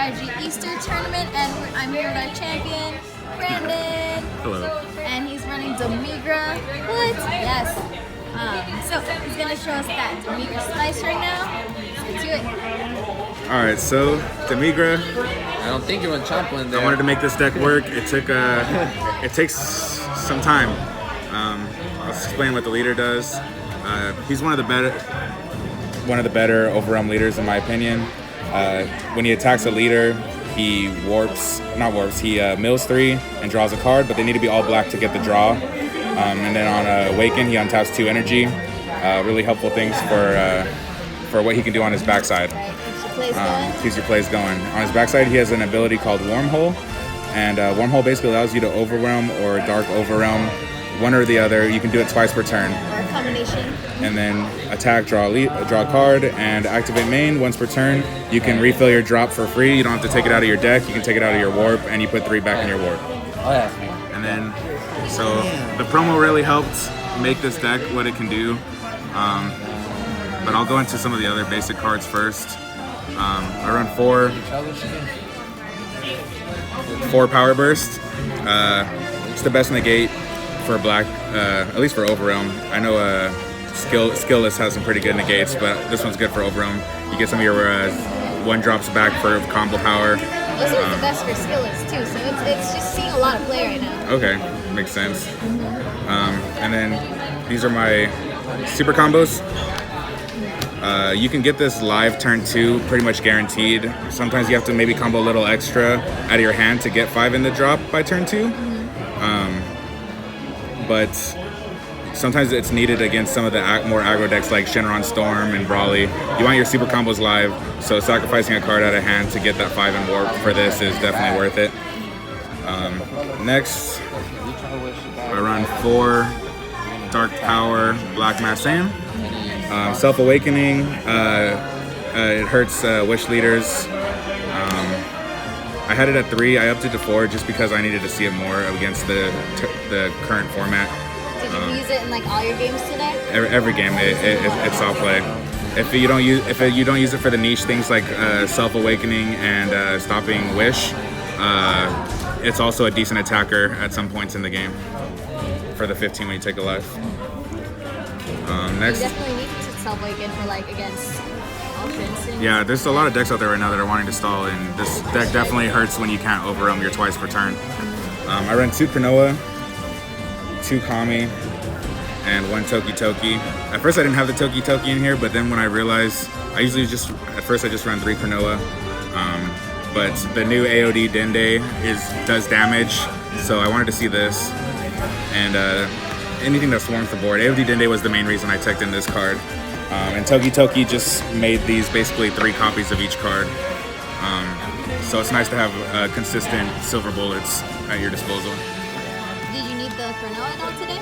Strategy Easter tournament, and I'm here with our champion, Brandon. Hello. And he's running Demigra. What? Yes. So he's gonna show us that Demigra slice right now. Let's get to it. All right, so Demigra. I don't think you're on chop one there. I wanted to make this deck work. It took it takes some time. I'll explain what the leader does. He's one of the better overrealm leaders in my opinion. When he attacks a leader, he mills 3 and draws a card, but they need to be all black to get the draw. And then on Awaken, he untaps 2 energy. Really helpful things for what he can do on his backside. Keeps your plays going. On his backside, he has an ability called Wormhole, and Wormhole basically allows you to overwhelm or dark overwhelm, one or the other. You can do it twice per turn. Or a combination. And then attack, draw a card, and activate main once per turn. You can refill your drop for free. You don't have to take it out of your deck. You can take it out of your warp, and you put 3 back in your warp. Oh yeah. And then, so the promo really helped make this deck what it can do. But I'll go into some of the other basic cards first. I run 4 Power Burst. It's the best negate for black, at least for Overrealm. I know Skillless has some pretty good negates, but this one's good for Overrealm. You get some of your 1-drops back for combo power. This one's the best for Skillless too, so it's just seeing a lot of play right now. Okay, makes sense. And then these are my super combos. You can get this live turn 2, pretty much guaranteed. Sometimes you have to maybe combo a little extra out of your hand to get 5 in the drop by turn 2. But sometimes it's needed against some of the more aggro decks like Shenron Storm and Brawly. You want your super combos live, so sacrificing a card out of hand to get that 5 in warp for this is definitely worth it. Next, I run 4 Dark Power Black Massan. Self-Awakening, it hurts Wish leaders. I had it at 3, I upped it to 4 just because I needed to see it more against the current format. Did you use it in like all your games today? Every game, it's soft play. If you don't use it for the niche things like Self-Awakening and stopping Wish, it's also a decent attacker at some points in the game for the 15 when you take a life. Next. You definitely need to Self-Awaken for like against Ultra. Yeah, there's a lot of decks out there right now that are wanting to stall, and this deck definitely hurts when you can't overwhelm your twice per turn. I run 2 Cronoa, 2 Kami, and 1 Toki Toki. At first I didn't have the Toki Toki in here, but then when I realized, at first I just run 3 Cronoa, but the new AOD Dende does damage, so I wanted to see this, and anything that swarms the board. AOD Dende was the main reason I teched in this card. And Toki Toki just made these basically 3 copies of each card. So it's nice to have consistent silver bullets at your disposal. Did you need the Cronoa at all today?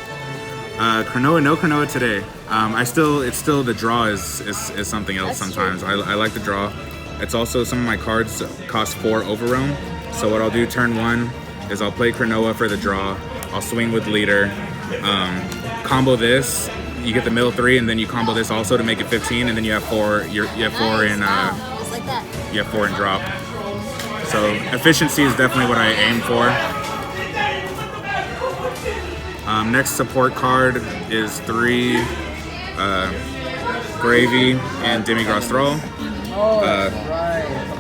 No Cronoa today. It's still the draw is something else. That's sometimes. I like the draw. It's also some of my cards cost 4 Overrealm. So what I'll do turn 1 is I'll play Cronoa for the draw. I'll swing with leader. Combo this. You get the mill 3, and then you combo this also to make it 15, and then you have 4. You have 4 in. Just like that. You have 4 in drop. So efficiency is definitely what I aim for. Next support card is 3 Gravy and Demigra Thrall.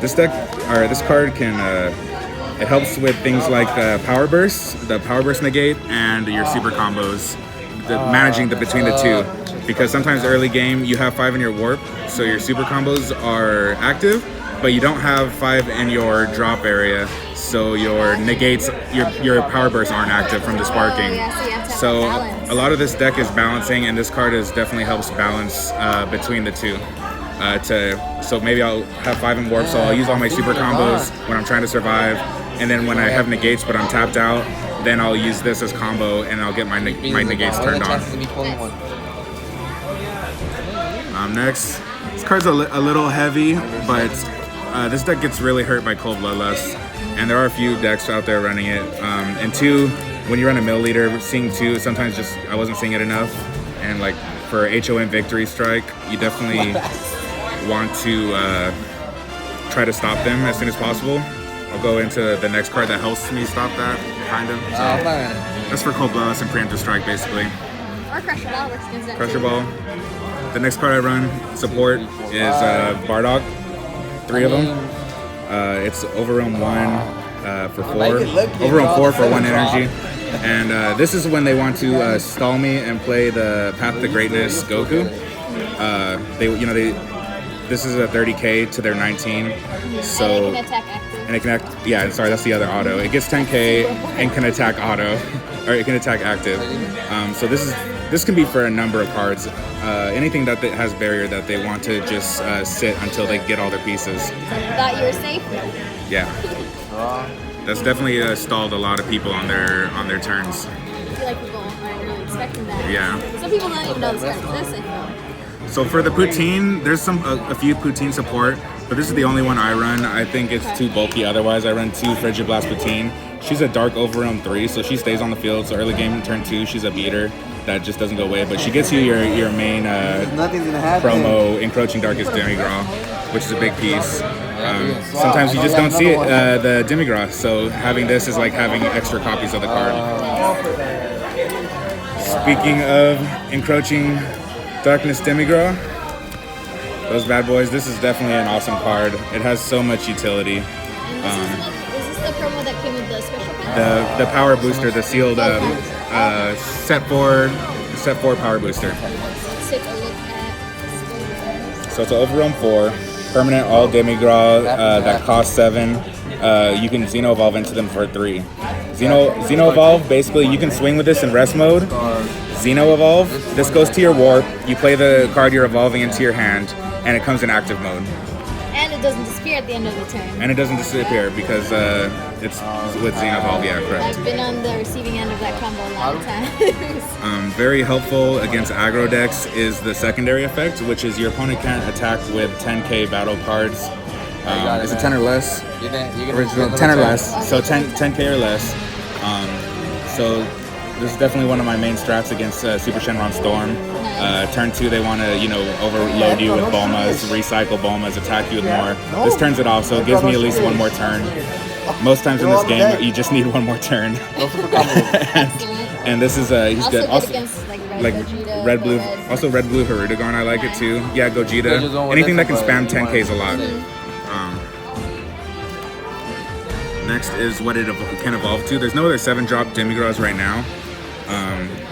This card can. It helps with things like the Power Burst negate, and your super combos. Managing between the 2, because sometimes early game you have 5 in your warp, so your super combos are active, but you don't have 5 in your drop area, so your negates, your power bursts aren't active from the sparking. So a lot of this deck is balancing, and this card definitely helps balance between the 2. So maybe I'll have 5 in warp, so I'll use all my super combos when I'm trying to survive, and then when I have negates but I'm tapped out, then I'll use this as combo, and I'll get my negates turned on. Next, this card's a little heavy, but this deck gets really hurt by Cold Bloodlust, and there are a few decks out there running it. And 2, when you run a mill leader, seeing 2, sometimes just I wasn't seeing it enough, and like for HOM Victory Strike, you definitely want to try to stop them as soon as possible. I'll go into the next card that helps me stop that, kind of. So that's for Cold Blast and Preemptive Strike, basically. Or Crusher Ball works against that. Crusher Ball. The next card I run, support, is Bardock. 3 of them. It's Overwhelm 1 for 4. Overwhelm 4 for 1 energy. And this is when they want to stall me and play the Path to Greatness Goku. This is a 30k to their 19. So and it can attack active. and it can act. Yeah, sorry, that's the other auto. It gets 10k and can attack auto, or it can attack active. So this can be for a number of cards. Anything that has barrier that they want to just sit until they get all their pieces. Thought you were safe? Yeah. That's definitely stalled a lot of people on their turns. I feel like people aren't really expecting that. Yeah. Some people don't even know this card exists, I feel. So for the poutine, there's a few poutine support, but this is the only one I run. I think it's too bulky otherwise. I run 2 Frigid Blast poutine. She's a Dark Overwhelm 3, so she stays on the field. So early game, turn 2, she's a beater that just doesn't go away. But she gets you your main promo, Encroaching Darkest Demigra, which is a big piece. Sometimes you just don't see it, the Demigra, so having this is like having extra copies of the card. Speaking of Encroaching Darkness Demigra, those bad boys, this is definitely an awesome card. It has so much utility. And is this the promo that came with the special pack? The power booster, the sealed set 4 power booster. Let's take a look at. So it's an Overwhelm 4, permanent all Demigra that costs 7. You can Xeno Evolve into them for 3. Xeno Evolve, basically you can swing with this in rest mode. Xeno Evolve, this goes to your warp, you play the card you're evolving into your hand, and it comes in active mode. And it doesn't disappear at the end of the turn. And it doesn't disappear because it's with Xeno Evolve, yeah, correct. I've been on the receiving end of that combo a lot of times. Very helpful against aggro decks is the secondary effect, which is your opponent can't attack with 10k battle cards. Is it 10 or less? Original 10 or less, so 10k or less. So this is definitely one of my main strats against Super Shenron Storm. Turn 2, they want to, overload you with Bulmas, recycle Bulmas, attack you with more. This turns it off, so it gives me at least 1 more turn. Most times in this game, you just need 1 more turn. and this is he's good. Also, against, like Gogeta, red blue, also red blue Hirudegarn, I like it too. Yeah, Gogeta. Anything that can spam 10k is a lot. Next is what it can evolve to. There's no other 7-drop Demigras right now.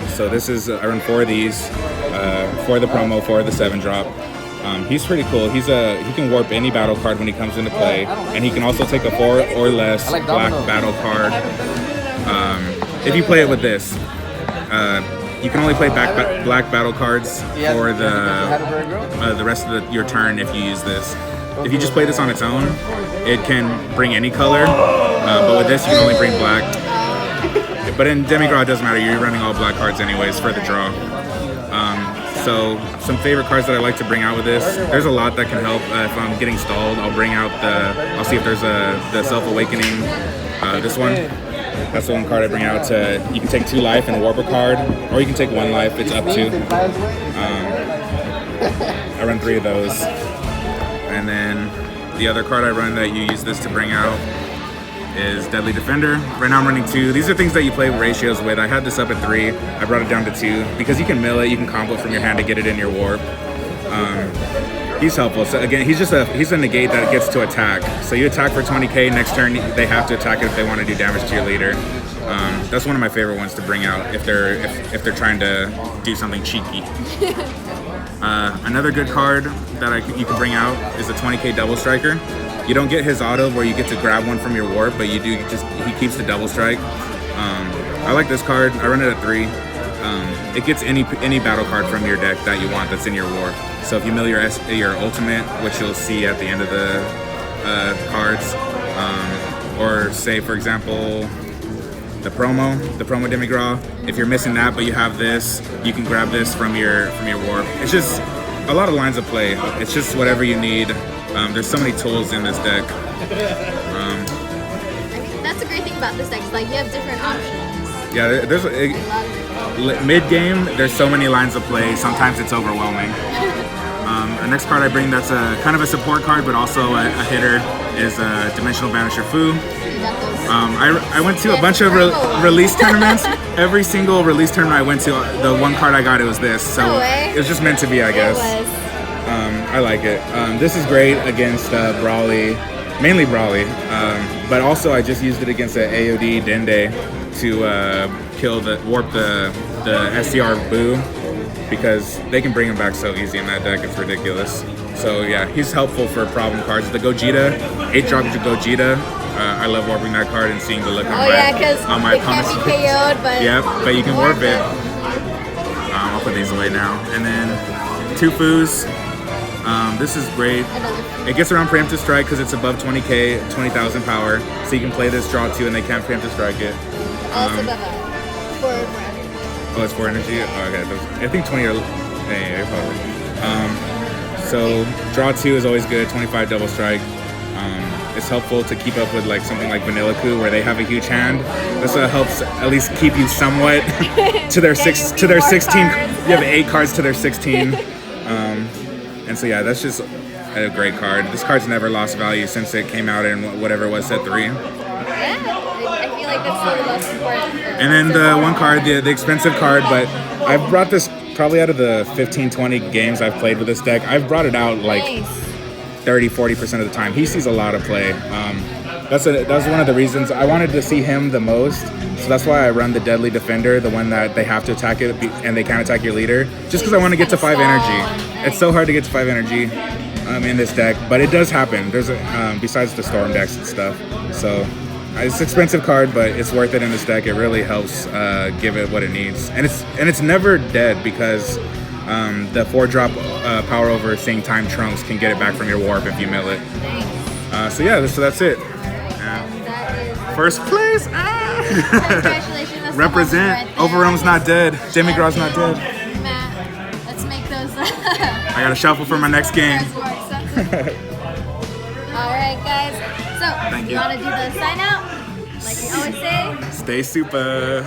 So this is, I run 4 of these, for the promo, for the 7-drop. He's pretty cool. He can warp any battle card when he comes into play, and he can also take a 4 or less black battle card. If you play it with this, you can only play black battle cards for the rest of your turn if you use this. If you just play this on its own, it can bring any color, but with this you can only bring black. But in Demigra, it doesn't matter, you're running all black cards anyways for the draw. So some favorite cards that I like to bring out with this, there's a lot that can help. If I'm getting stalled, I'll I'll see if there's the Self-Awakening, this one. That's the one card I bring out. You can take 2 life and warp a card, or you can take 1 life, it's up to. I run 3 of those. And then the other card I run that you use this to bring out is Deadly Defender. Right now I'm running 2. These are things that you play ratios with. I had this up at 3. I brought it down to 2 because you can mill it, you can combo it from your hand to get it in your warp. He's helpful. So again, he's a negate that gets to attack. So you attack for 20k, next turn they have to attack it if they want to do damage to your leader. That's one of my favorite ones to bring out if they're trying to do something cheeky. Another good card that you can bring out is a 20k Double Striker. You don't get his auto where you get to grab one from your warp, but he keeps the Double Strike. I like this card. I run it at 3. It gets any battle card from your deck that you want that's in your warp. So if you mill your ultimate, which you'll see at the end of the cards, or say for example the promo Demigra, if you're missing that but you have this, you can grab this from your warp. It's just a lot of lines of play. It's just whatever you need. There's so many tools in this deck. I mean, that's a great thing about this deck. Is like you have different options. Yeah, there's mid game. There's so many lines of play. Sometimes it's overwhelming. The next card I bring that's a kind of a support card, but also a hitter is Dimensional Banisher Fu. I went to a bunch of release tournaments. Every single release tournament I went to, the one card I got, it was this. So No way. it was just meant to be, I guess. It was. I like it. This is great against Brawly, mainly Brawly, but also I just used it against the AOD Dende to warp the SCR Boo, because they can bring him back so easy in that deck. It's ridiculous. So yeah, he's helpful for problem cards. The Gogeta, 8-drop to Gogeta. I love warping that card and seeing the look on Oh yeah, because my it can't opponent's be KO'd, but yep, but you can warp it. I'll put these away now. And then 2 Foos. This is great. It gets around Preemptive Strike because it's above 20k, 20,000 power. So you can play this, draw 2, and they can't Preemptive Strike it. Also above 4 energy. Oh, it's 4 energy? Oh, okay. I think 20 or... Yeah, probably. So draw 2 is always good, 25 double strike. It's helpful to keep up with like something like Vanilla Coup where they have a huge hand. This helps at least keep you somewhat to their 16. You have 8 cards to their 16. And so yeah, that's just a great card. This card's never lost value since it came out in whatever it was, set 3. Yeah, I feel like that's still the most important. And then the one card, the expensive card, but I've brought this probably out of the 15-20 games I've played with this deck. I've brought it out like 30-40% of the time. He sees a lot of play. That's one of the reasons I wanted to see him the most. So that's why I run the Deadly Defender, the one that they have to attack it and they can't attack your leader. Just because I want to get to 5 energy. It's so hard to get to 5 energy in this deck, but it does happen. There's besides the Storm decks and stuff. So it's an expensive card, but it's worth it in this deck. It really helps give it what it needs, and it's never dead because the 4-drop power over Seeing Time Trunks can get it back from your warp if you mill it. So yeah, so that's it. First place. Congratulations. Represent. Overwhelm's not dead. Demigra's not dead. Matt, let's make those. I gotta shuffle for my next game. Alright guys, so Thank you you. want to do the sign out? Like we always say? Stay super.